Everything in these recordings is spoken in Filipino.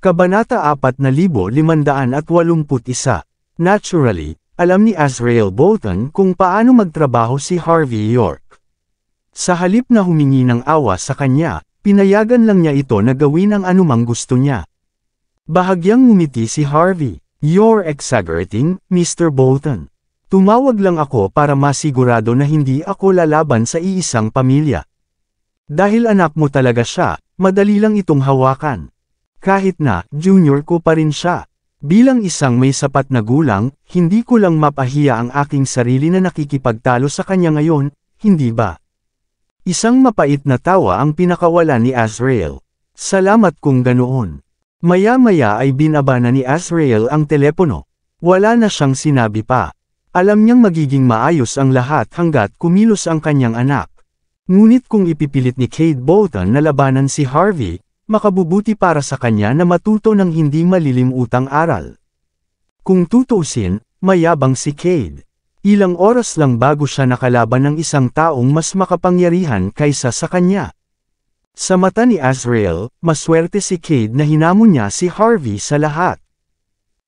Kabanata 4581. Naturally, alam ni Azrael Bolton kung paano magtrabaho si Harvey York. Sa halip na humingi ng awa sa kanya, pinayagan lang niya ito na gawin ang anumang gusto niya. Bahagyang ngumiti si Harvey. "You're exaggerating, Mr. Bolton. Tumawag lang ako para masigurado na hindi ako lalaban sa iisang pamilya. Dahil anak mo talaga siya, madali lang itong hawakan. Kahit na, junior ko pa rin siya. Bilang isang may sapat na gulang, hindi ko lang mapahiya ang aking sarili na nakikipagtalo sa kanya ngayon, hindi ba?" Isang mapait na tawa ang pinakawalan ni Azrael. "Salamat kung ganoon." Maya-maya ay binaba na ni Azrael ang telepono. Wala na siyang sinabi pa. Alam niyang magiging maayos ang lahat hanggat kumilos ang kanyang anak. Ngunit kung ipipilit ni Cade Bolton na labanan si Harvey, makabubuti para sa kanya na matuto ng hindi malilimutang aral. Kung tutuusin, mayabang si Cade. Ilang oras lang bago siya nakalaban ng isang taong mas makapangyarihan kaysa sa kanya. Sa mata ni Azrael, maswerte si Cade na hinamon niya si Harvey sa lahat.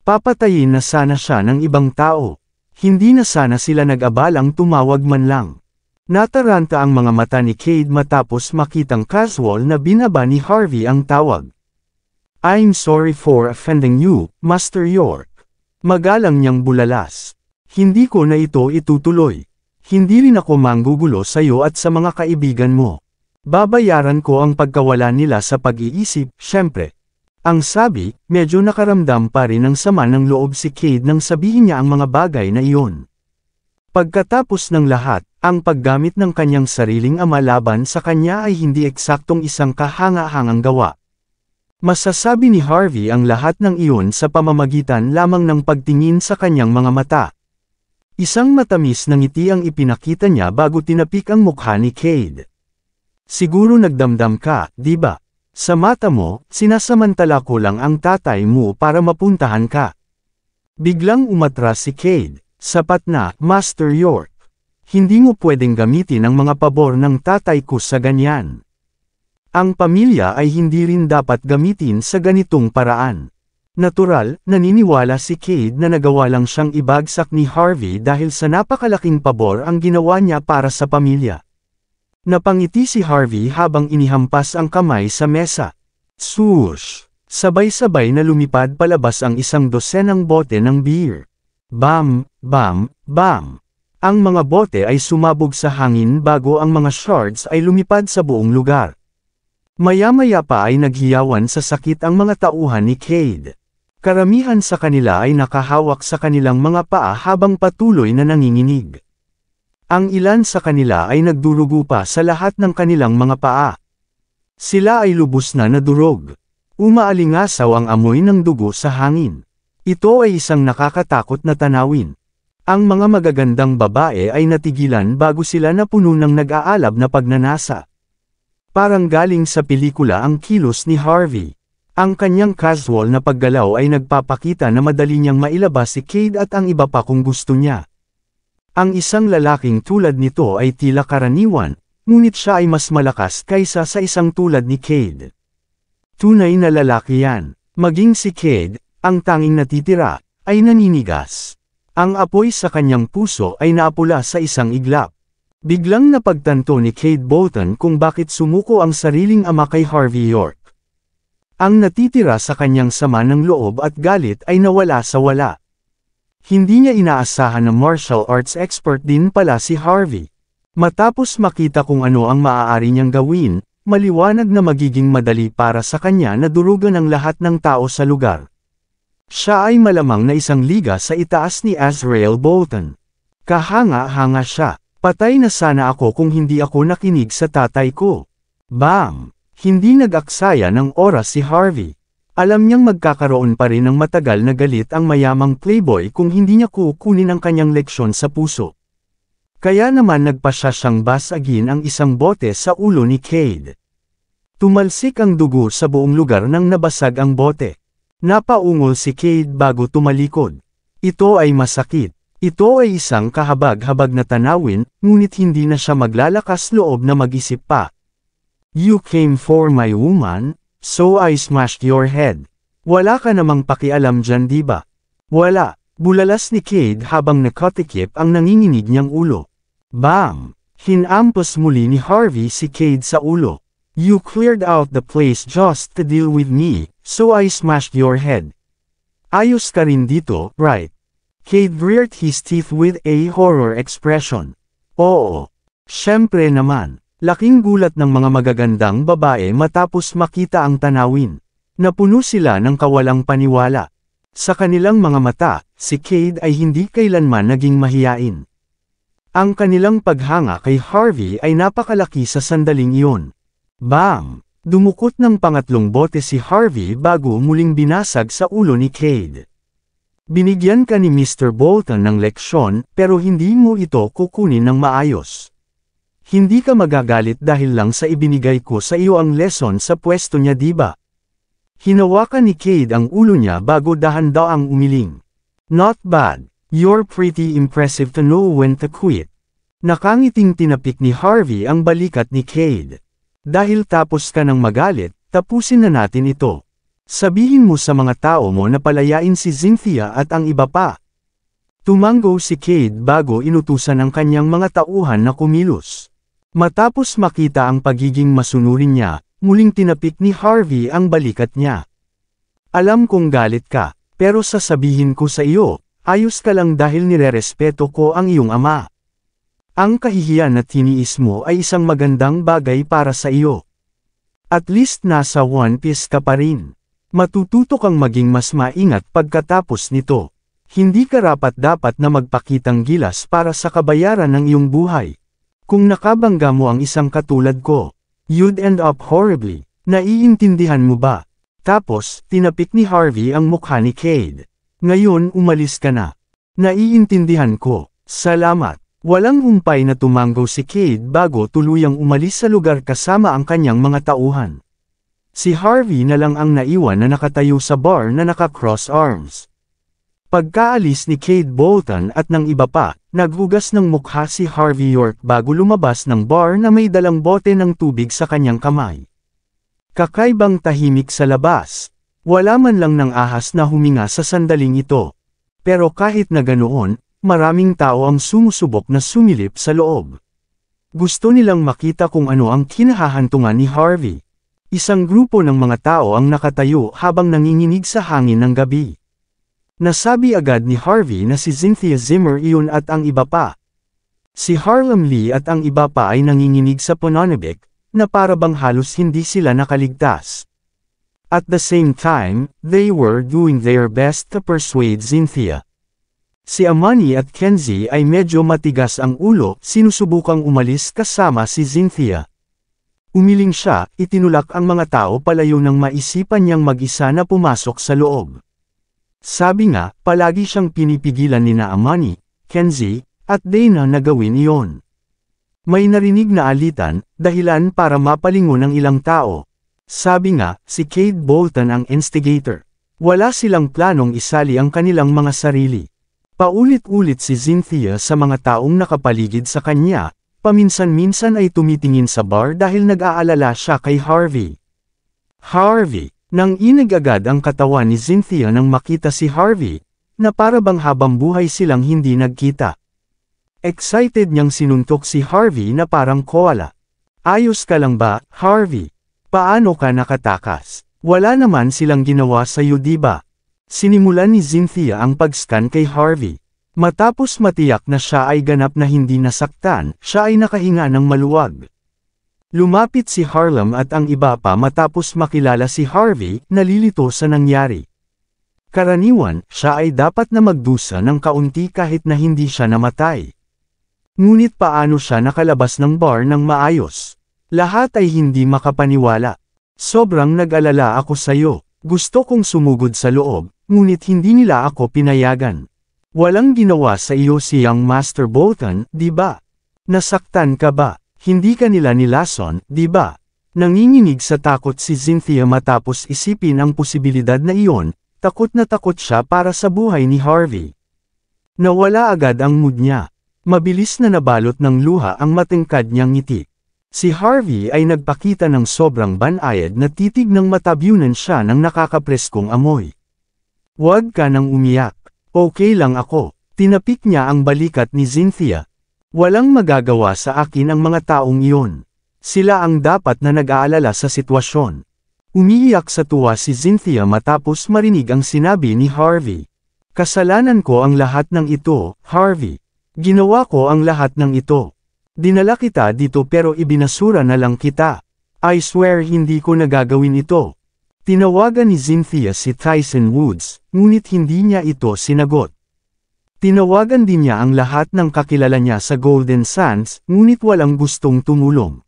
Papatayin na sana siya ng ibang tao. Hindi na sana sila nag-abalang tumawag man lang. Nataranta ang mga mata ni Cade matapos makitang casual na binaba ni Harvey ang tawag. "I'm sorry for offending you, Master York." Magalang niyang bulalas. "Hindi ko na ito itutuloy. Hindi rin ako manggugulo sa iyo at sa mga kaibigan mo. Babayaran ko ang pagkawala nila sa pag-iisip, syempre." Ang sabi, medyo nakaramdam pa rin ng sama ng loob si Cade nang sabihin niya ang mga bagay na iyon. Pagkatapos ng lahat, ang paggamit ng kanyang sariling ama laban sa kanya ay hindi eksaktong isang kahanga-hangang gawa. Masasabi ni Harvey ang lahat ng iyon sa pamamagitan lamang ng pagtingin sa kanyang mga mata. Isang matamis na ngiti ang ipinakita niya bago tinapik ang mukha ni Cade. "Siguro nagdamdam ka, di ba? Sa mata mo, sinasamantala ko lang ang tatay mo para mapuntahan ka." Biglang umatras si Cade. "Sapat na, Master York. Hindi mo pwedeng gamitin ang mga pabor ng tatay ko sa ganyan. Ang pamilya ay hindi rin dapat gamitin sa ganitong paraan." Natural, naniniwala si Cade na nagawa lang siyang ibagsak ni Harvey dahil sa napakalaking pabor ang ginawa niya para sa pamilya. Napangiti si Harvey habang inihampas ang kamay sa mesa. Swoosh! Sabay-sabay na lumipad palabas ang isang dosenang bote ng beer. Bam! Bam! Bam! Ang mga bote ay sumabog sa hangin bago ang mga shards ay lumipad sa buong lugar. Maya-maya pa ay naghiyawan sa sakit ang mga tauhan ni Cade. Karamihan sa kanila ay nakahawak sa kanilang mga paa habang patuloy na nanginginig. Ang ilan sa kanila ay nagdurugo pa sa lahat ng kanilang mga paa. Sila ay lubos na nadurog. Umaalingasaw ang amoy ng dugo sa hangin. Ito ay isang nakakatakot na tanawin. Ang mga magagandang babae ay natigilan bago sila napuno ng nag-aalab na pagnanasa. Parang galing sa pelikula ang kilos ni Harvey. Ang kanyang casual na paggalaw ay nagpapakita na madali niyang mailabas si Cade at ang iba pa kung gusto niya. Ang isang lalaking tulad nito ay tila karaniwan, ngunit siya ay mas malakas kaysa sa isang tulad ni Cade. Tunay na lalaki yan. Maging si Cade, ang tanging natitira, ay naninigas. Ang apoy sa kanyang puso ay naapula sa isang iglap. Biglang napagtanto ni Cade Bolton kung bakit sumuko ang sariling ama kay Harvey York. Ang natitira sa kanyang sama ng loob at galit ay nawala sa wala. Hindi niya inaasahan na martial arts expert din pala si Harvey. Matapos makita kung ano ang maaari niyang gawin, maliwanag na magiging madali para sa kanya na durugan ang lahat ng tao sa lugar. Siya ay malamang na isang liga sa itaas ni Azrael Bolton. Kahanga-hanga siya. "Patay na sana ako kung hindi ako nakinig sa tatay ko." Bam! Hindi nag-aksaya ng oras si Harvey. Alam niyang magkakaroon pa rin ng matagal na galit ang mayamang playboy kung hindi niya kukunin ang kanyang leksyon sa puso. Kaya naman nagpasya siyang basagin ang isang bote sa ulo ni Cade. Tumalsik ang dugo sa buong lugar nang nabasag ang bote. Napaungol si Cade bago tumalikod. Ito ay masakit. Ito ay isang kahabag-habag na tanawin, ngunit hindi na siya maglalakas loob na mag-isip pa. "You came for my woman, so I smashed your head. Wala ka namang pakialam dyan di ba? Wala, bulalas ni Cade habang nakatikip ang nanginginig niyang ulo. Bang! Hinampas muli ni Harvey si Cade sa ulo. You cleared out the place just to deal with me, so I smashed your head. Ayos ka rin dito, right? Cade reared his teeth with a horror expression. Oo. Siyempre naman. Laking gulat ng mga magagandang babae matapos makita ang tanawin. Napuno sila ng kawalang paniwala. Sa kanilang mga mata, si Cade ay hindi kailanman naging mahiyain. Ang kanilang paghanga kay Harvey ay napakalaki sa sandaling iyon. Bang! Dumukot ng pangatlong bote si Harvey bago muling binasag sa ulo ni Cade. Binigyan ka ni Mr. Bolton ng leksyon pero hindi mo ito kukunin ng maayos. Hindi ka magagalit dahil lang sa ibinigay ko sa iyo ang lesson sa pwesto niya diba? Hinawakan ni Cade ang ulo niya bago dahan-daang umiling. Not bad. You're pretty impressive to know when to quit. Nakangiting tinapik ni Harvey ang balikat ni Cade. Dahil tapos ka ng magalit, tapusin na natin ito. Sabihin mo sa mga tao mo na palayain si Cynthia at ang iba pa. Tumango si Cade bago inutusan ang kanyang mga tauhan na kumilos. Matapos makita ang pagiging masunurin niya, muling tinapik ni Harvey ang balikat niya. Alam kong galit ka, pero sasabihin ko sa iyo, ayos ka lang dahil nirerespeto ko ang iyong ama. Ang kahihiyan na tiniis mo ay isang magandang bagay para sa iyo. At least nasa One Piece ka pa rin. Matututo kang maging mas maingat pagkatapos nito. Hindi karapat-dapat na magpakitang gilas para sa kabayaran ng iyong buhay. Kung nakabangga mo ang isang katulad ko, you'd end up horribly. Naiintindihan mo ba? Tapos, tinapik ni Harvey ang mukha ni Cade. Ngayon umalis ka na. Naiintindihan ko. Salamat. Walang humpay na tumango si Cade bago tuluyang umalis sa lugar kasama ang kanyang mga tauhan. Si Harvey na lang ang naiwan na nakatayo sa bar na naka-cross arms. Pagkaalis ni Cade Bolton at ng iba pa, naghugas ng mukha si Harvey York bago lumabas ng bar na may dalang bote ng tubig sa kanyang kamay. Kakaibang tahimik sa labas. Wala man lang ng ahas na huminga sa sandaling ito. Pero kahit na ganoon, maraming tao ang sumusubok na sumilip sa loob. Gusto nilang makita kung ano ang kinahahantungan ni Harvey. Isang grupo ng mga tao ang nakatayo habang nanginginig sa hangin ng gabi. Nasabi agad ni Harvey na si Cynthia Zimmer iyon at ang iba pa. Si Harlem Lee at ang iba pa ay nanginginig sa Pononebek, na parabang halos hindi sila nakaligtas. At the same time, they were doing their best to persuade Cynthia. Si Amani at Kenzie ay medyo matigas ang ulo, sinusubukang umalis kasama si Cynthia. Umiling siya, itinulak ang mga tao palayo nang maisipan niyang mag-isa na pumasok sa loob. Sabi nga, palagi siyang pinipigilan ni na Amani, Kenzie, at Dana na gawin iyon. May narinig na alitan, dahilan para mapalingon ng ilang tao. Sabi nga, si Cade Bolton ang instigator. Wala silang planong isali ang kanilang mga sarili. Paulit-ulit si Cynthia sa mga taong nakapaligid sa kanya, paminsan-minsan ay tumitingin sa bar dahil nag-aalala siya kay Harvey. Harvey! Nang inig agad ang katawan ni Cynthia nang makita si Harvey, na parabang habang buhay silang hindi nagkita. Excited niyang sinuntok si Harvey na parang koala. Ayos ka lang ba, Harvey? Paano ka nakatakas? Wala naman silang ginawa sa iyo diba? Sinimulan ni Cynthia ang pag-scan kay Harvey. Matapos matiyak na siya ay ganap na hindi nasaktan, siya ay nakahinga ng maluwag. Lumapit si Harlem at ang iba pa matapos makilala si Harvey, nalilito sa nangyari. Karaniwan, siya ay dapat na magdusa ng kaunti kahit na hindi siya namatay. Ngunit paano siya nakalabas ng bar ng maayos? Lahat ay hindi makapaniwala. Sobrang nag-alala ako sa'yo. Gusto kong sumugod sa loob, ngunit hindi nila ako pinayagan. Walang ginawa sa iyo si Young Master Bolton, di ba? Nasaktan ka ba? Hindi ka nila nilason, di ba? Nanginginig sa takot si Cynthia matapos isipin ang posibilidad na iyon, takot na takot siya para sa buhay ni Harvey. Nawala agad ang mood niya. Mabilis na nabalot ng luha ang matingkad niyang ngiti. Si Harvey ay nagpakita ng sobrang banayad na titig nang matabyunan siya ng nakakapreskong amoy. Huwag ka nang umiyak. Okay lang ako. Tinapik niya ang balikat ni Cynthia. Walang magagawa sa akin ang mga taong iyon. Sila ang dapat na nag-aalala sa sitwasyon. Umiiyak sa tuwa si Cynthia matapos marinig ang sinabi ni Harvey. Kasalanan ko ang lahat ng ito, Harvey. Ginawa ko ang lahat ng ito. Dinala kita dito pero ibinasura na lang kita. I swear hindi ko nagagawin ito. Tinawagan ni Cynthia si Tyson Woods, ngunit hindi niya ito sinagot. Tinawagan din niya ang lahat ng kakilala niya sa Golden Sands, ngunit walang gustong tumulong.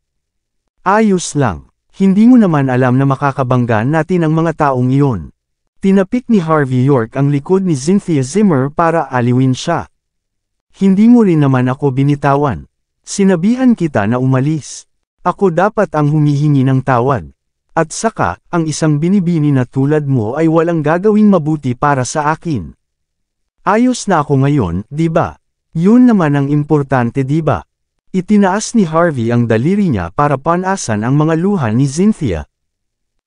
Ayos lang. Hindi mo naman alam na makakabangga natin ang mga taong iyon. Tinapik ni Harvey York ang likod ni Cynthia Zimmer para aliwin siya. Hindi mo rin naman ako binitawan. Sinabihan kita na umalis. Ako dapat ang humihingi ng tawad. At saka, ang isang binibini na tulad mo ay walang gagawing mabuti para sa akin. Ayos na ako ngayon, di ba? Yun naman ang importante, di ba? Itinaas ni Harvey ang daliri niya para panasan ang mga luha ni Cynthia.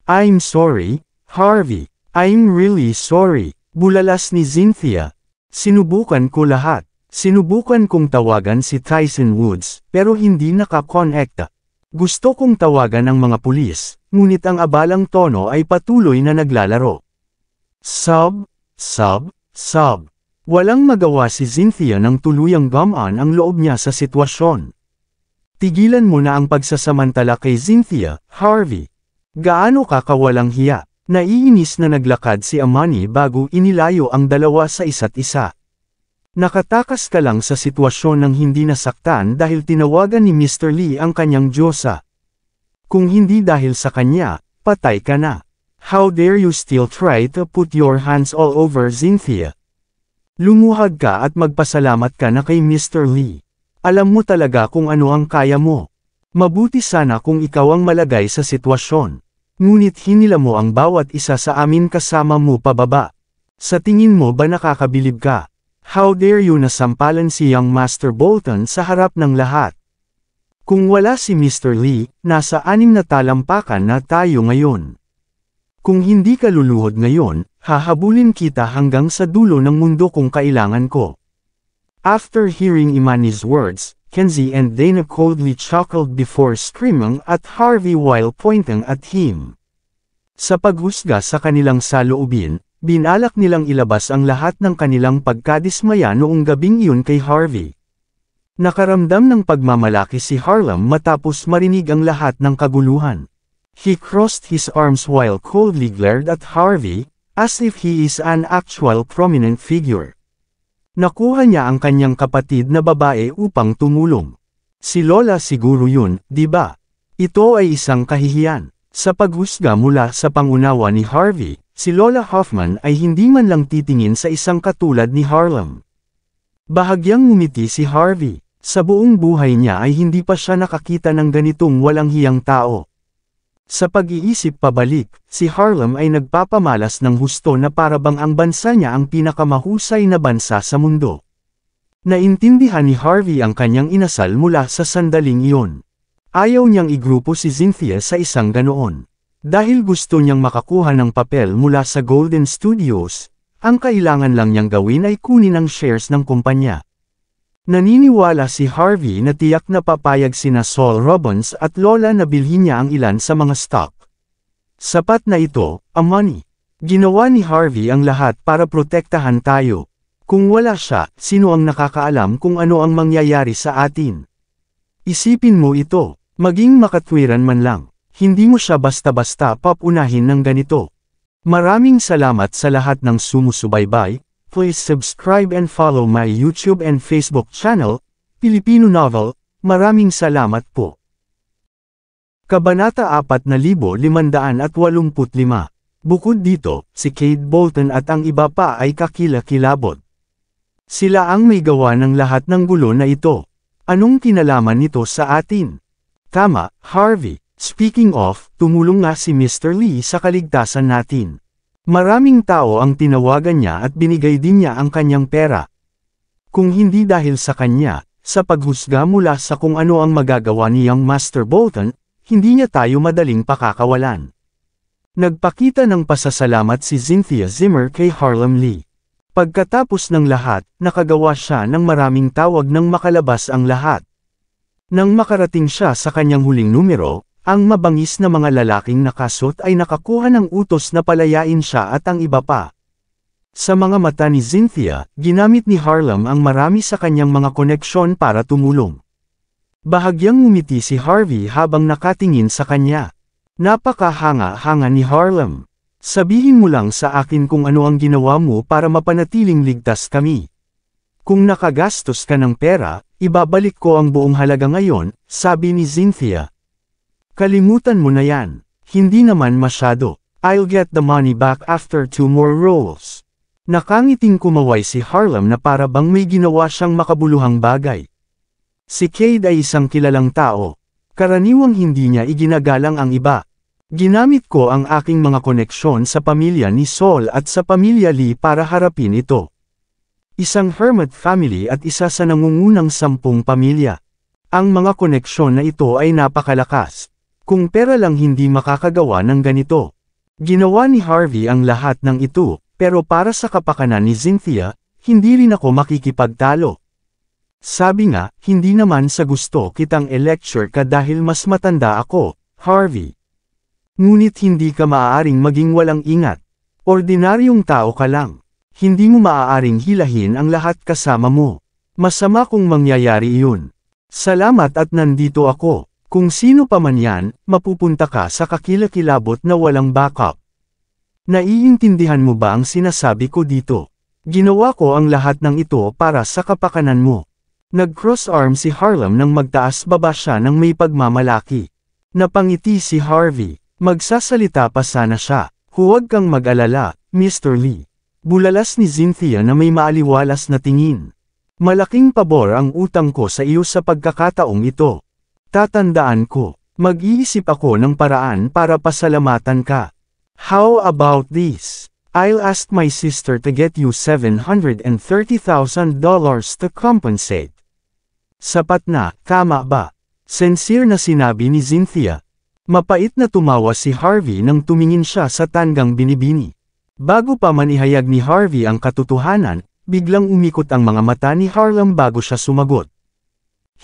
I'm sorry, Harvey. I'm really sorry. Bulalas ni Cynthia. Sinubukan ko lahat. Sinubukan kong tawagan si Tyson Woods, pero hindi nakakonekta. Gusto kong tawagan ang mga pulis, ngunit ang abalang tono ay patuloy na naglalaro. Sob. Walang magawa si Cynthia nang tuluyang gamaan ang loob niya sa sitwasyon. Tigilan mo na ang pagsasamantala kay Cynthia, Harvey. Gaano ka kawalang hiya? Naiinis na naglakad si Amani bago inilayo ang dalawa sa isa't isa. Nakatakas ka lang sa sitwasyon ng hindi nasaktan dahil tinawagan ni Mr. Lee ang kanyang Diyosa. Kung hindi dahil sa kanya, patay ka na. How dare you still try to put your hands all over Cynthia? Lumuhad ka at magpasalamat ka na kay Mr. Lee. Alam mo talaga kung ano ang kaya mo. Mabuti sana kung ikaw ang malagay sa sitwasyon. Ngunit hinila mo ang bawat isa sa amin kasama mo pababa. Sa tingin mo ba nakakabilib ka? How dare you na sampalan si Young Master Bolton sa harap ng lahat? Kung wala si Mr. Lee, nasa 6 na talampakan na tayo ngayon. Kung hindi ka luluhod ngayon, hahabulin kita hanggang sa dulo ng mundo kung kailangan ko. After hearing Imani's words, Kenzie and Dana coldly chuckled before screaming at Harvey while pointing at him. Sa paghusga sa kanilang saloobin, binalak nilang ilabas ang lahat ng kanilang pagkadismaya noong gabing iyon kay Harvey. Nakaramdam ng pagmamalaki si Harlem matapos marinig ang lahat ng kaguluhan. He crossed his arms while coldly glared at Harvey, as if he is an actual prominent figure. Nakuha niya ang kanyang kapatid na babae upang tumulong. Si Lola siguro yun, di ba? Ito ay isang kahihiyan. Sa paghusga mula sa pangunawa ni Harvey, si Lola Hoffman ay hindi man lang titingin sa isang katulad ni Harlem. Bahagyang ngumiti si Harvey. Sa buong buhay niya ay hindi pa siya nakakita ng ganitong walang hiyang tao. Sa pag-iisip pabalik, si Harlem ay nagpapamalas ng husto na parabang ang bansa niya ang pinakamahusay na bansa sa mundo. Naintindihan ni Harvey ang kanyang inasal mula sa sandaling iyon. Ayaw niyang igrupo si Cynthia sa isang ganoon. Dahil gusto niyang makakuha ng papel mula sa Golden Studios, ang kailangan lang niyang gawin ay kunin ang shares ng kumpanya. Naniniwala si Harvey na tiyak na papayag sina Saul Robbins at Lola na bilhin niya ang ilan sa mga stock. Sapat na ito, Amani. Ginawa ni Harvey ang lahat para protektahan tayo. Kung wala siya, sino ang nakakaalam kung ano ang mangyayari sa atin? Isipin mo ito, maging makatwiran man lang. Hindi mo siya basta-basta papunahin ng ganito. Maraming salamat sa lahat ng sumusubaybay. Please subscribe and follow my YouTube and Facebook channel, Filipino Novel. Maraming salamat po. Kabanata 4585. Bukod dito, si Kate Bolton at ang iba pa ay kakilakilabot. Sila ang may gawa ng lahat ng gulo na ito. Anong kinalaman nito sa atin? Tama, Harvey. Speaking of, tumulong nga si Mr. Lee sa kaligtasan natin. Maraming tao ang tinawagan niya at binigay din niya ang kanyang pera. Kung hindi dahil sa kanya, sa paghusga mula sa kung ano ang magagawa niyang Master Bolton, hindi niya tayo madaling pakakawalan. Nagpakita ng pasasalamat si Cynthia Zimmer kay Harlem Lee. Pagkatapos ng lahat, nakagawa siya ng maraming tawag nang makalabas ang lahat. Nang makarating siya sa kanyang huling numero, ang mabangis na mga lalaking nakasot ay nakakuha ng utos na palayain siya at ang iba pa. Sa mga mata ni Cynthia, ginamit ni Harlem ang marami sa kanyang mga koneksyon para tumulong. Bahagyang ngumiti si Harvey habang nakatingin sa kanya. Napakahanga-hanga ni Harlem. Sabihin mo lang sa akin kung ano ang ginawa mo para mapanatiling ligtas kami. Kung nakagastos ka ng pera, ibabalik ko ang buong halaga ngayon, sabi ni Cynthia. Kalimutan mo na yan. Hindi naman masyado. I'll get the money back after 2 more rolls. Nakangiting kumaway si Harlem na para bang may ginawa siyang makabuluhang bagay. Si Cade ay isang kilalang tao. Karaniwang hindi niya iginagalang ang iba. Ginamit ko ang aking mga koneksyon sa pamilya ni Saul at sa pamilya Lee para harapin ito. Isang hermit family at isa sa nangungunang 10 pamilya. Ang mga koneksyon na ito ay napakalakas. Kung pera lang hindi makakagawa ng ganito. Ginawa ni Harvey ang lahat ng ito, pero para sa kapakanan ni Cynthia, hindi rin ako makikipagtalo. Sabi nga, hindi naman sa gusto kitang e-lecture ka dahil mas matanda ako, Harvey. Ngunit hindi ka maaaring maging walang ingat. Ordinaryong tao ka lang. Hindi mo maaaring hilahin ang lahat kasama mo. Masama kung mangyayari iyon. Salamat at nandito ako. Kung sino pa man yan, mapupunta ka sa kakilakilabot na walang backup. Naiintindihan mo ba ang sinasabi ko dito? Ginawa ko ang lahat ng ito para sa kapakanan mo. Nag-cross arm si Harlem nang magtaas baba siya ng may pagmamalaki. Napangiti si Harvey. Magsasalita pa sana siya. Huwag kang mag-alala, Mr. Lee. Bulalas ni Cynthia na may maaliwalas na tingin. Malaking pabor ang utang ko sa iyo sa pagkakataong ito. Tatandaan ko, mag-iisip ako ng paraan para pasalamatan ka. How about this? I'll ask my sister to get you $730,000 to compensate. Sapat na, tama ba? Sincere na sinabi ni Cynthia. Mapait na tumawa si Harvey nang tumingin siya sa tanggang binibini. Bago pa man ihayag ni Harvey ang katotohanan, biglang umikot ang mga mata ni Harlem bago siya sumagot.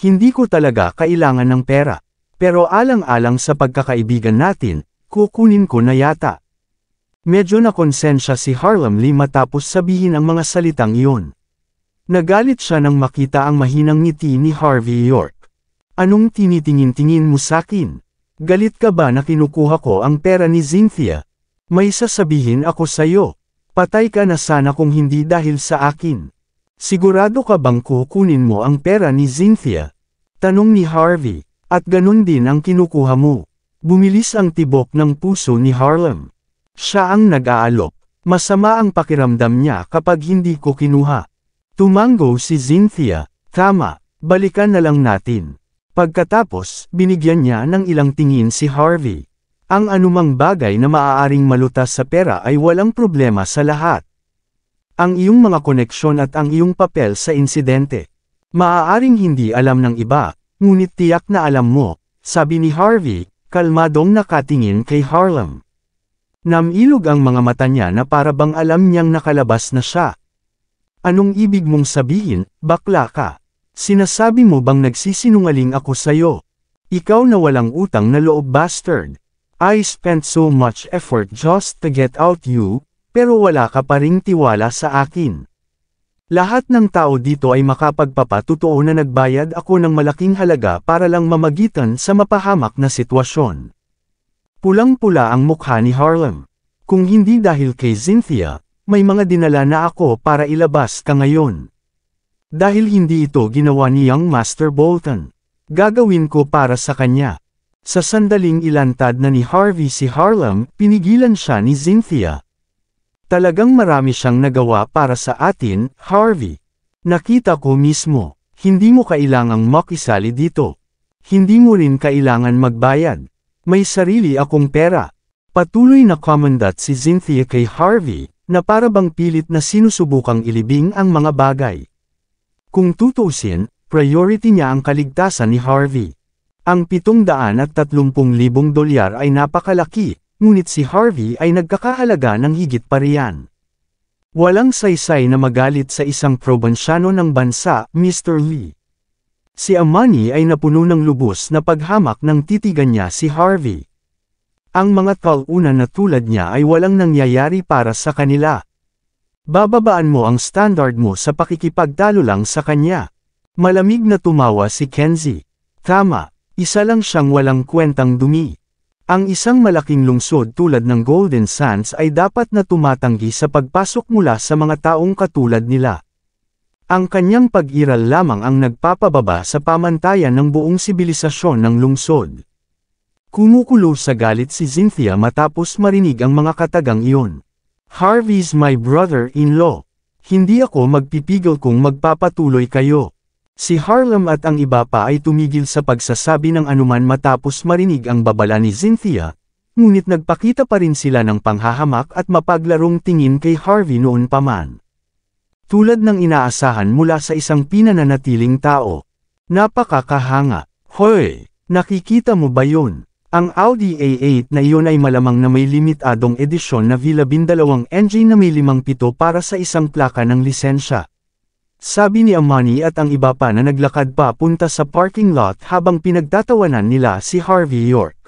Hindi ko talaga kailangan ng pera. Pero alang-alang sa pagkakaibigan natin, kukunin ko na yata. Medyo nakonsensya si Harlem Lee matapos sabihin ang mga salitang iyon. Nagalit siya nang makita ang mahinang ngiti ni Harvey York. Anong tinitingin-tingin mo sakin? Galit ka ba na kinukuha ko ang pera ni Cynthia? May sasabihin ako sayo. Patay ka na sana kung hindi dahil sa akin. Sigurado ka bang kukunin mo ang pera ni Cynthia? Tanong ni Harvey. At ganun din ang kinukuha mo. Bumilis ang tibok ng puso ni Harlem. Siya ang nag-aalok. Masama ang pakiramdam niya kapag hindi ko kinuha. Tumango si Cynthia. Tama, balikan na lang natin. Pagkatapos, binigyan niya ng ilang tingin si Harvey. Ang anumang bagay na maaaring malutas sa pera ay walang problema sa lahat. Ang iyong mga koneksyon at ang iyong papel sa insidente. Maaaring hindi alam ng iba, ngunit tiyak na alam mo, sabi ni Harvey, kalmadong nakatingin kay Harlem. Namilog ang mga mata niya na para bang alam niyang nakalabas na siya. Anong ibig mong sabihin, bakla ka? Sinasabi mo bang nagsisinungaling ako sayo? Ikaw na walang utang na loob bastard. I spent so much effort just to get out you, pero wala ka pa ring tiwala sa akin. Lahat ng tao dito ay makapagpapatotoo na nagbayad ako ng malaking halaga para lang mamagitan sa mapahamak na sitwasyon. Pulang-pula ang mukha ni Harlem. Kung hindi dahil kay Cynthia, may mga dinala na ako para ilabas ka ngayon. Dahil hindi ito ginawa ni Young Master Bolton. Gagawin ko para sa kanya. Sa sandaling ilantad na ni Harvey si Harlem, pinigilan siya ni Cynthia. Talagang marami siyang nagawa para sa atin, Harvey. Nakita ko mismo, hindi mo kailangang makisali dito. Hindi mo rin kailangan magbayad. May sarili akong pera. Patuloy na komandat si Cynthia kay Harvey, na para bang pilit na sinusubukang ilibing ang mga bagay. Kung tutuusin, priority niya ang kaligtasan ni Harvey. Ang $730,000 ay napakalaki, ngunit si Harvey ay nagkakahalaga ng higit pa riyan. Walang saysay na magalit sa isang probinsyano ng bansa, Mr. Lee. Si Amani ay napuno ng lubos na paghamak ng titigan niya si Harvey. Ang mga talunan na tulad niya ay walang nangyayari para sa kanila. Bababaan mo ang standard mo sa pakikipagtalo lang sa kanya. Malamig na tumawa si Kenzie. Tama, isa lang siyang walang kwentang dumi. Ang isang malaking lungsod tulad ng Golden Sands ay dapat na tumatanggi sa pagpasok mula sa mga taong katulad nila. Ang kanyang pag-iral lamang ang nagpapababa sa pamantayan ng buong sibilisasyon ng lungsod. Kumukulo sa galit si Cynthia matapos marinig ang mga katagang iyon. Harvey's my brother-in-law. Hindi ako magpipigil kung magpapatuloy kayo. Si Harlem at ang iba pa ay tumigil sa pagsasabi ng anuman matapos marinig ang babala ni Cynthia, ngunit nagpakita pa rin sila ng panghahamak at mapaglarong tingin kay Harvey noon pa man. Tulad ng inaasahan mula sa isang pinananatiling tao. Napakakahanga. Hoy, nakikita mo ba yun? Ang Audi A8 na iyon ay malamang na may limitadong edisyon na V12 engine na may 5 para sa isang plaka ng lisensya. Sabi ni Amani at ang iba pa na naglakad pa punta sa parking lot habang pinagtatawanan nila si Harvey York.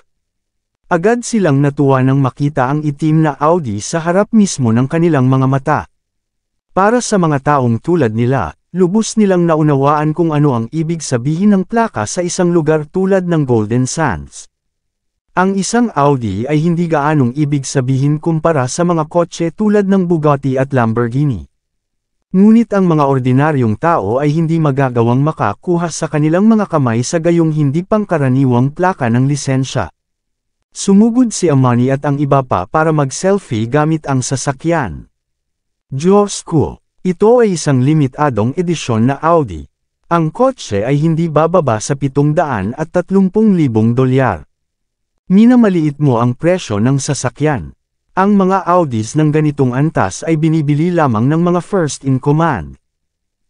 Agad silang natuwa nang makita ang itim na Audi sa harap mismo ng kanilang mga mata. Para sa mga taong tulad nila, lubos nilang naunawaan kung ano ang ibig sabihin ng plaka sa isang lugar tulad ng Golden Sands. Ang isang Audi ay hindi gaanong ibig sabihin kumpara sa mga kotse tulad ng Bugatti at Lamborghini. Ngunit ang mga ordinaryong tao ay hindi magagawang makakuha sa kanilang mga kamay sa gayong hindi pangkaraniwang plaka ng lisensya. Sumugod si Amani at ang iba pa para mag-selfie gamit ang sasakyan. Diyos ko, ito ay isang limitadong edisyon na Audi. Ang kotse ay hindi bababa sa $730,000. Minamaliit mo ang presyo ng sasakyan. Ang mga Audis ng ganitong antas ay binibili lamang ng mga first in command.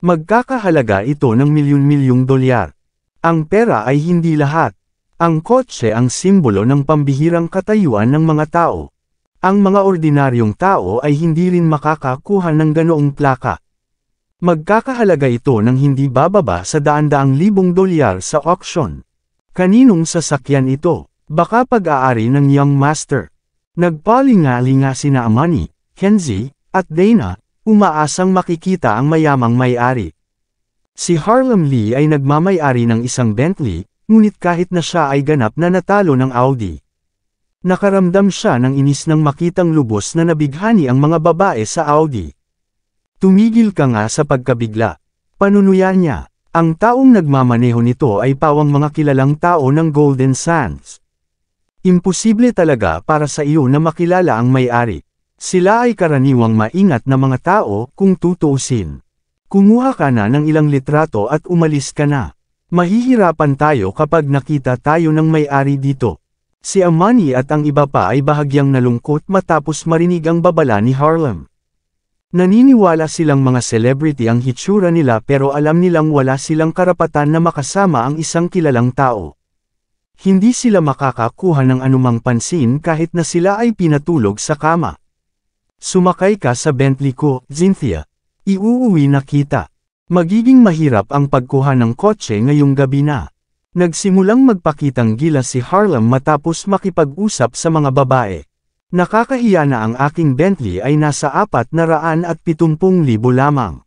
Magkakahalaga ito ng milyon-milyong dolyar. Ang pera ay hindi lahat. Ang kotse ang simbolo ng pambihirang katayuan ng mga tao. Ang mga ordinaryong tao ay hindi rin makakakuha ng ganoong plaka. Magkakahalaga ito ng hindi bababa sa daan-daang libong dolyar sa auction. Kaninong sasakyan ito? Baka pag-aari ng Young Master. Nagpalinga-linga sina Amani, Kenzie, at Dana, umaasang makikita ang mayamang may-ari. Si Harlem Lee ay nagmamay-ari ng isang Bentley, ngunit kahit na siya ay ganap na natalo ng Audi. Nakaramdam siya ng inis nang makitang lubos na nabighani ang mga babae sa Audi. Tumigil ka nga sa pagkabigla. Panunuya niya, ang taong nagmamaneho nito ay pawang mga kilalang tao ng Golden Sands. Imposible talaga para sa iyo na makilala ang may-ari. Sila ay karaniwang maingat na mga tao kung tutuusin. Kumuha ka na ng ilang litrato at umalis ka na. Mahihirapan tayo kapag nakita tayo ng may-ari dito. Si Amani at ang iba pa ay bahagyang nalungkot matapos marinig ang babala ni Harlem. Naniniwala silang mga celebrity ang hitsura nila pero alam nilang wala silang karapatan na makasama ang isang kilalang tao. Hindi sila makakakuha ng anumang pansin kahit na sila ay pinatulog sa kama. Sumakay ka sa Bentley ko, Cynthia. Iuuwi na kita. Magiging mahirap ang pagkuha ng kotse ngayong gabi na. Nagsimulang magpakitang gilas si Harlem matapos makipag-usap sa mga babae. Nakakahiya na ang aking Bentley ay nasa 470,000 lamang.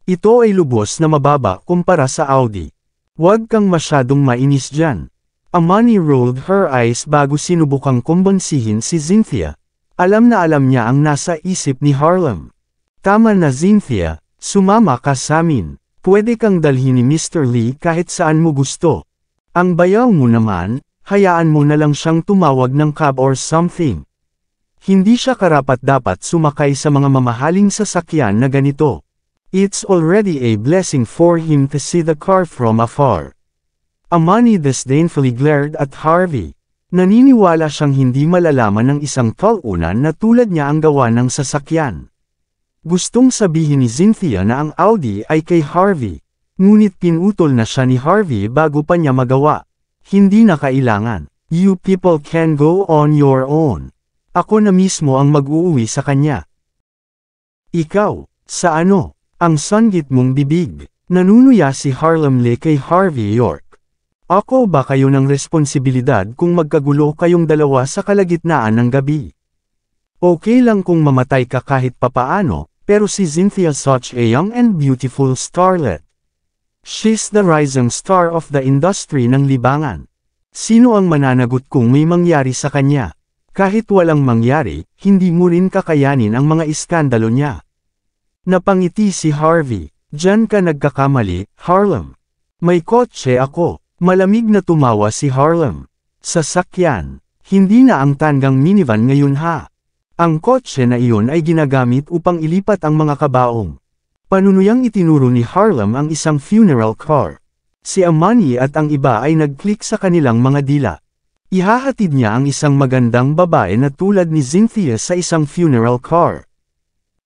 Ito ay lubos na mababa kumpara sa Audi. Huwag kang masyadong mainis dyan. Amani rolled her eyes bago sinubukang kumbonsihin si Cynthia. Alam na alam niya ang nasa isip ni Harlem. Tama na Cynthia, sumama ka samin. Pwede kang dalhin ni Mr. Lee kahit saan mo gusto. Ang bayaw mo naman, hayaan mo na lang siyang tumawag ng cab or something. Hindi siya karapat-dapat sumakay sa mga mamahaling sasakyan na ganito. It's already a blessing for him to see the car from afar. Amani disdainfully glared at Harvey. Naniniwala siyang hindi malalaman ng isang talunan na tulad niya ang gawa ng sasakyan. Gustong sabihin ni Cynthia na ang Audi ay kay Harvey. Ngunit pinutol na siya ni Harvey bago pa niya magawa. Hindi na kailangan. You people can go on your own. Ako na mismo ang mag-uuwi sa kanya. Ikaw, sa ano? Ang sanggit mong bibig. Nanunuya si Harlem Lee kay Harvey York. Ako ba kayo ng responsibilidad kung magkagulo kayong dalawa sa kalagitnaan ng gabi? Okay lang kung mamatay ka kahit papaano, pero si Cynthia such a young and beautiful starlet. She's the rising star of the industry ng libangan. Sino ang mananagot kung may mangyari sa kanya? Kahit walang mangyari, hindi mo rin kakayanin ang mga iskandalo niya. Napangiti si Harvey. Diyan ka nagkakamali, Harlem. May kotse ako. Malamig na tumawa si Harlem. Sasakyan. Hindi na ang tanggang minivan ngayon ha. Ang kotse na iyon ay ginagamit upang ilipat ang mga kabaong. Panunuyang itinuro ni Harlem ang isang funeral car. Si Amani at ang iba ay nag-click sa kanilang mga dila. Ihahatid niya ang isang magandang babae na tulad ni Cynthia sa isang funeral car.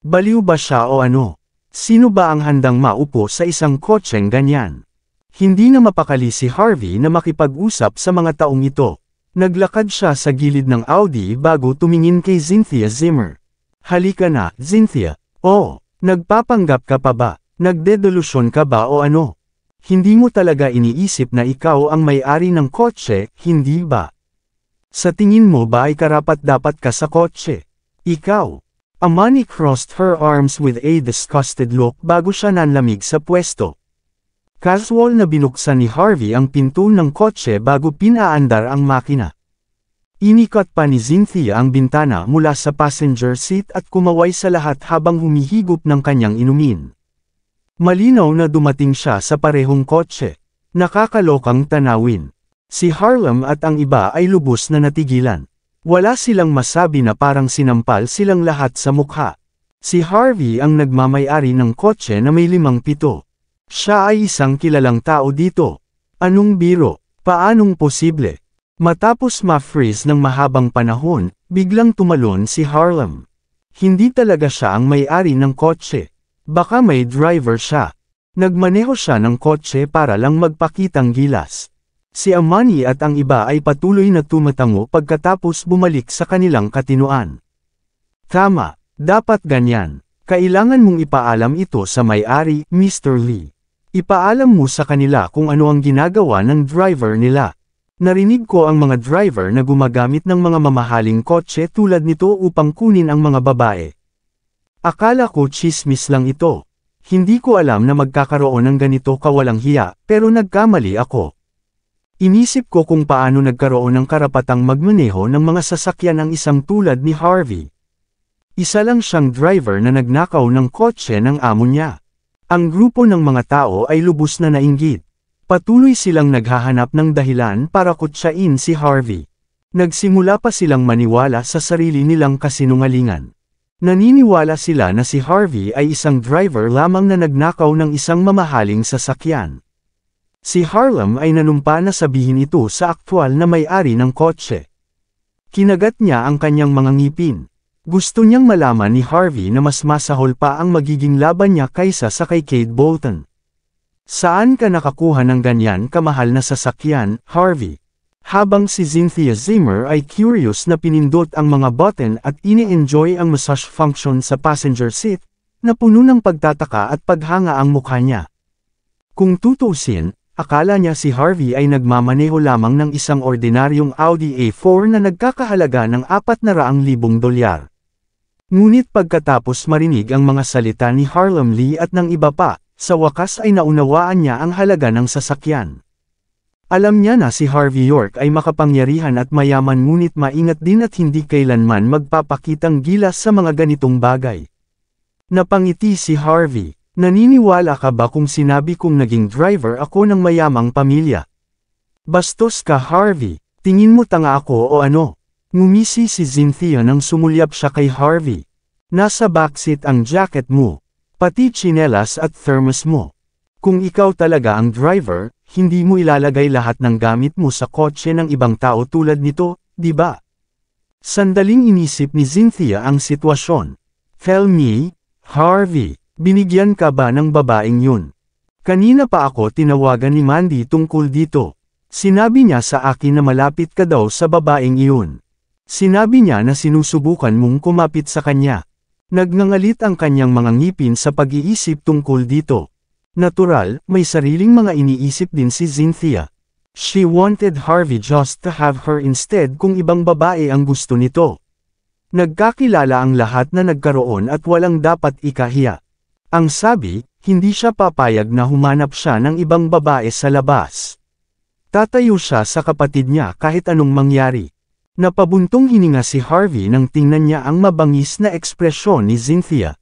Baliw ba siya o ano? Sino ba ang handang maupo sa isang kotseng ganyan? Hindi na mapakali si Harvey na makipag-usap sa mga taong ito. Naglakad siya sa gilid ng Audi bago tumingin kay Cynthia Zimmer. Halika na, Cynthia. Oh, nagpapanggap ka pa ba? Nagdedelusyon ka ba o ano? Hindi mo talaga iniisip na ikaw ang may-ari ng kotse, hindi ba? Sa tingin mo ba ay karapat-dapat ka sa kotse? Ikaw. Amani crossed her arms with a disgusted look bago siya nanlamig sa pwesto. Casual na binuksan ni Harvey ang pinto ng kotse bago pinaandar ang makina. Inikat pa ni Cynthia ang bintana mula sa passenger seat at kumaway sa lahat habang humihigop ng kanyang inumin. Malinaw na dumating siya sa parehong kotse. Nakakalokang tanawin. Si Harlem at ang iba ay lubos na natigilan. Wala silang masabi na parang sinampal silang lahat sa mukha. Si Harvey ang nagmamay-ari ng kotse na may 5 pito. Siya ay isang kilalang tao dito. Anong biro? Paanong posible? Matapos ma-freeze ng mahabang panahon, biglang tumalon si Harlem. Hindi talaga siya ang may-ari ng kotse. Baka may driver siya. Nagmaneho siya ng kotse para lang magpakitang gilas. Si Amani at ang iba ay patuloy na tumatango pagkatapos bumalik sa kanilang katinuan. Tama, dapat ganyan. Kailangan mong ipaalam ito sa may-ari, Mr. Lee. Ipaalam mo sa kanila kung ano ang ginagawa ng driver nila. Narinig ko ang mga driver na gumagamit ng mga mamahaling kotse tulad nito upang kunin ang mga babae. Akala ko chismis lang ito. Hindi ko alam na magkakaroon ng ganito kawalang hiya, pero nagkamali ako. Inisip ko kung paano nagkaroon ng karapatang magmaneho ng mga sasakyan ang isang tulad ni Harvey. Isa lang siyang driver na nagnakaw ng kotse ng amo niya. Ang grupo ng mga tao ay lubos na nainggit. Patuloy silang naghahanap ng dahilan para kutsain si Harvey. Nagsimula pa silang maniwala sa sarili nilang kasinungalingan. Naniniwala sila na si Harvey ay isang driver lamang na nagnakaw ng isang mamahaling sasakyan. Si Harlem ay nanumpa na sabihin ito sa aktwal na may-ari ng kotse. Kinagat niya ang kanyang mga ngipin. Gusto niyang malaman ni Harvey na mas masahol pa ang magiging laban niya kaysa sa kay Kate Bolton. Saan ka nakakuha ng ganyan kamahal na sasakyan, Harvey? Habang si Cynthia Zimmer ay curious na pinindot ang mga button at ini-enjoy ang massage function sa passenger seat, na puno ng pagtataka at paghanga ang mukha niya. Kung tutuusin, akala niya si Harvey ay nagmamaneho lamang ng isang ordinaryong Audi A4 na nagkakahalaga ng $400,000. Ngunit pagkatapos marinig ang mga salita ni Harlem Lee at ng iba pa, sa wakas ay naunawaan niya ang halaga ng sasakyan. Alam niya na si Harvey York ay makapangyarihan at mayaman ngunit maingat din at hindi kailanman magpapakitang gilas sa mga ganitong bagay. Napangiti si Harvey. Naniniwala ka ba kung sinabi kong naging driver ako ng mayamang pamilya? Bastos ka, Harvey. Tingin mo tanga ako o ano? Ngumisi si Cynthia nang sumulyap siya kay Harvey. Nasa backseat ang jacket mo. Pati tsinelas at thermos mo. Kung ikaw talaga ang driver, hindi mo ilalagay lahat ng gamit mo sa kotse ng ibang tao tulad nito, di ba? Sandaling inisip ni Cynthia ang sitwasyon. Tell me, Harvey. Binigyan ka ba ng babaeng yun? Kanina pa ako tinawagan ni Mandy tungkol dito. Sinabi niya sa akin na malapit ka daw sa babaeng iyon. Sinabi niya na sinusubukan mong kumapit sa kanya. Nagngangalit ang kanyang mga ngipin sa pag-iisip tungkol dito. Natural, may sariling mga iniisip din si Cynthia. She wanted Harvey just to have her instead kung ibang babae ang gusto nito. Nagkakilala ang lahat na nagkaroon at walang dapat ikahiya. Ang sabi, hindi siya papayag na humanap siya ng ibang babae sa labas. Tatayo siya sa kapatid niya kahit anong mangyari. Napabuntong hininga si Harvey nang tingnan niya ang mabangis na ekspresyon ni Cynthia.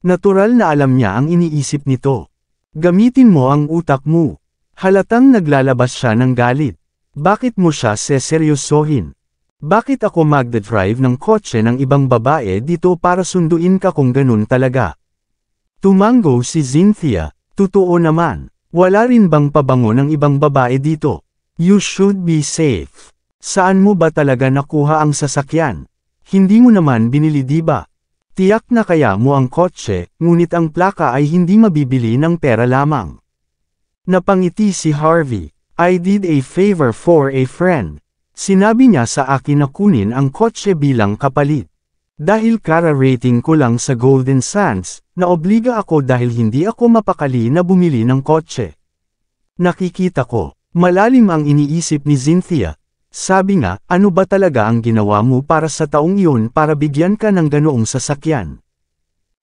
Natural na alam niya ang iniisip nito. Gamitin mo ang utak mo. Halatang naglalabas siya ng galit. Bakit mo siya seseryosohin? Bakit ako magdadrive ng kotse ng ibang babae dito para sunduin ka kung ganun talaga? Tumango si Cynthia. Totoo naman. Wala rin bang pabango ng ibang babae dito? You should be safe. Saan mo ba talaga nakuha ang sasakyan? Hindi mo naman binili diba? Tiyak na kaya mo ang kotse, ngunit ang plaka ay hindi mabibili ng pera lamang. Napangiti si Harvey. I did a favor for a friend. Sinabi niya sa akin na kunin ang kotse bilang kapalit. Dahil kara-rating ko lang sa Golden Sands, naobliga ako dahil hindi ako mapakali na bumili ng kotse. Nakikita ko, malalim ang iniisip ni Cynthia. Sabi nga, ano ba talaga ang ginawa mo para sa taong iyon para bigyan ka ng ganoong sasakyan?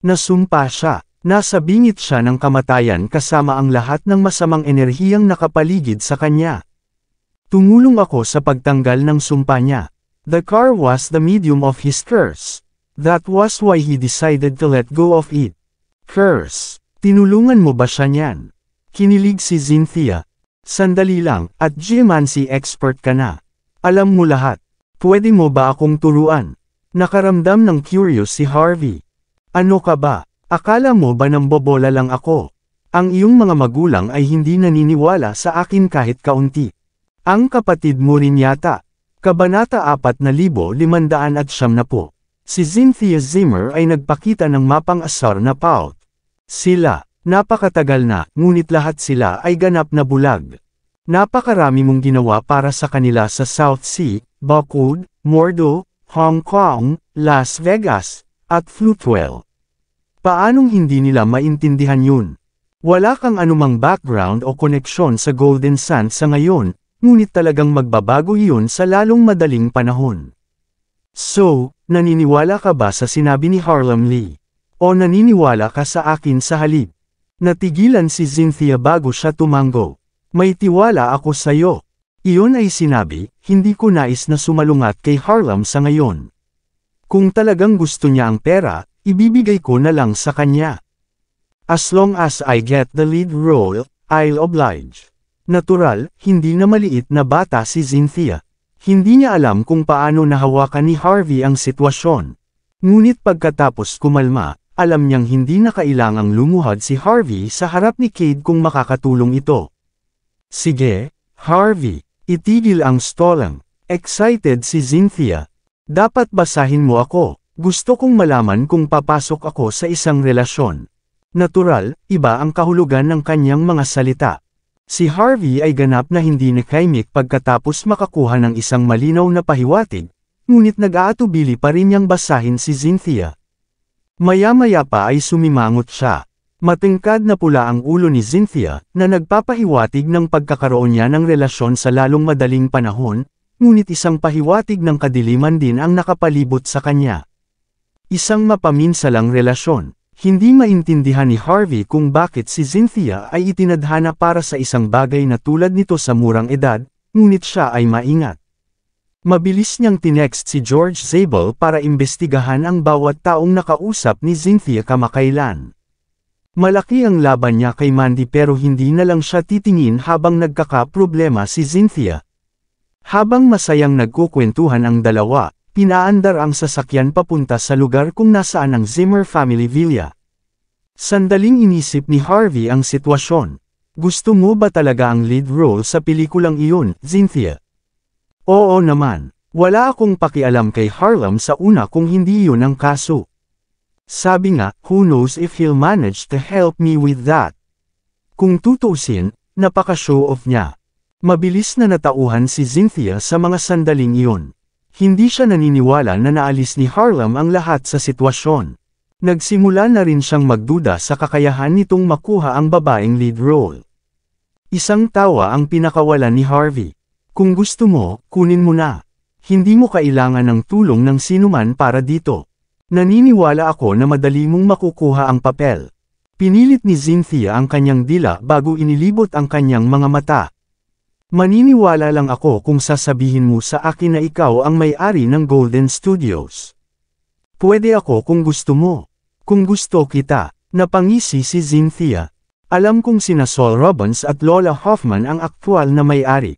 Nasumpa siya. Nasa bingit siya ng kamatayan kasama ang lahat ng masamang enerhiyang nakapaligid sa kanya. Tumulong ako sa pagtanggal ng sumpa niya. The car was the medium of his curse. That was why he decided to let go of it. Curse. Tinulungan mo ba siya niyan? Kinilig si Cynthia. Sandali lang, at geomancy expert ka na. Alam mo lahat. Pwede mo ba akong turuan? Nakaramdam ng curious si Harvey. Ano ka ba? Akala mo ba nang bobola lang ako? Ang iyong mga magulang ay hindi naniniwala sa akin kahit kaunti. Ang kapatid mo rin yata. Kabanata 4,570. Si Cynthia Zimmer ay nagpakita ng mapang-asar na pout. Sila, napakatagal na, ngunit lahat sila ay ganap na bulag. Napakarami mong ginawa para sa kanila sa South Sea, Bacolod, Mordo, Hong Kong, Las Vegas, at Floatwell. Paanong hindi nila maintindihan yun? Wala kang anumang background o koneksyon sa Golden Sands sa ngayon, ngunit talagang magbabago iyon sa lalong madaling panahon. So, naniniwala ka ba sa sinabi ni Harlem Lee? O naniniwala ka sa akin sa halip? Natigilan si Cynthia bago siya tumango. May tiwala ako sa'yo. Iyon ay sinabi, hindi ko nais na sumalungat kay Harlem sa ngayon. Kung talagang gusto niya ang pera, ibibigay ko na lang sa kanya. As long as I get the lead role, I'll oblige. Natural, hindi na maliit na bata si Cynthia. Hindi niya alam kung paano nahawakan ni Harvey ang sitwasyon. Ngunit pagkatapos kumalma, alam niyang hindi na kailangang lumuhad si Harvey sa harap ni Cade kung makakatulong ito. Sige, Harvey, itigil ang stalling. Excited si Cynthia. Dapat basahin mo ako. Gusto kong malaman kung papasok ako sa isang relasyon. Natural, iba ang kahulugan ng kanyang mga salita. Si Harvey ay ganap na hindi nakaimik pagkatapos makakuha ng isang malinaw na pahiwatig, ngunit nag-aatubili pa rin niyang basahin si Cynthia. Maya-maya pa ay sumimangot siya. Matingkad na pula ang ulo ni Cynthia, na nagpapahiwatig ng pagkakaroon niya ng relasyon sa lalong madaling panahon, ngunit isang pahiwatig ng kadiliman din ang nakapalibot sa kanya. Isang mapaminsalang relasyon. Hindi maintindihan ni Harvey kung bakit si Cynthia ay itinadhana para sa isang bagay na tulad nito sa murang edad, ngunit siya ay maingat. Mabilis niyang tinext si George Zabel para imbestigahan ang bawat taong nakausap ni Cynthia kamakailan. Malaki ang laban niya kay Mandy pero hindi na lang siya titingin habang nagkakaproblema si Cynthia. Habang masayang nagkukwentuhan ang dalawa, pinaandar ang sasakyan papunta sa lugar kung nasaan ang Zimmer family villa. Sandaling inisip ni Harvey ang sitwasyon. Gusto mo ba talaga ang lead role sa pelikulang iyon, Cynthia? Oo naman. Wala akong pakialam kay Harlem sa una kung hindi iyon ang kaso. Sabi nga, who knows if he'll manage to help me with that. Kung tutuusin, napaka-show off niya. Mabilis na natauhan si Cynthia sa mga sandaling iyon. Hindi siya naniniwala na naalis ni Harlem ang lahat sa sitwasyon. Nagsimula na rin siyang magduda sa kakayahan nitong makuha ang babaeng lead role. Isang tawa ang pinakawalan ni Harvey. Kung gusto mo, kunin mo na. Hindi mo kailangan ng tulong ng sinuman para dito. Naniniwala ako na madali mong makukuha ang papel. Pinilit ni Cynthia ang kanyang dila bago inilibot ang kanyang mga mata. Maniniwala lang ako kung sasabihin mo sa akin na ikaw ang may-ari ng Golden Studios. Pwede ako kung gusto mo. Kung gusto kita, napangisi si Cynthia. Alam kong sina Saul Robbins at Lola Hoffman ang aktwal na may-ari.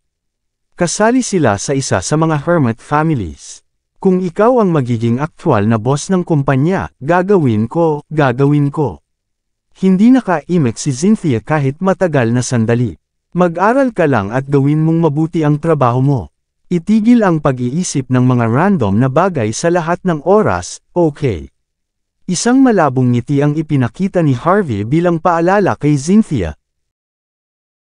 Kasali sila sa isa sa mga hermit families. Kung ikaw ang magiging aktwal na boss ng kumpanya, gagawin ko. Hindi nakaimik si Cynthia kahit matagal na sandali. Mag-aral ka lang at gawin mong mabuti ang trabaho mo. Itigil ang pag-iisip ng mga random na bagay sa lahat ng oras, okay? Isang malabong ngiti ang ipinakita ni Harvey bilang paalala kay Cynthia.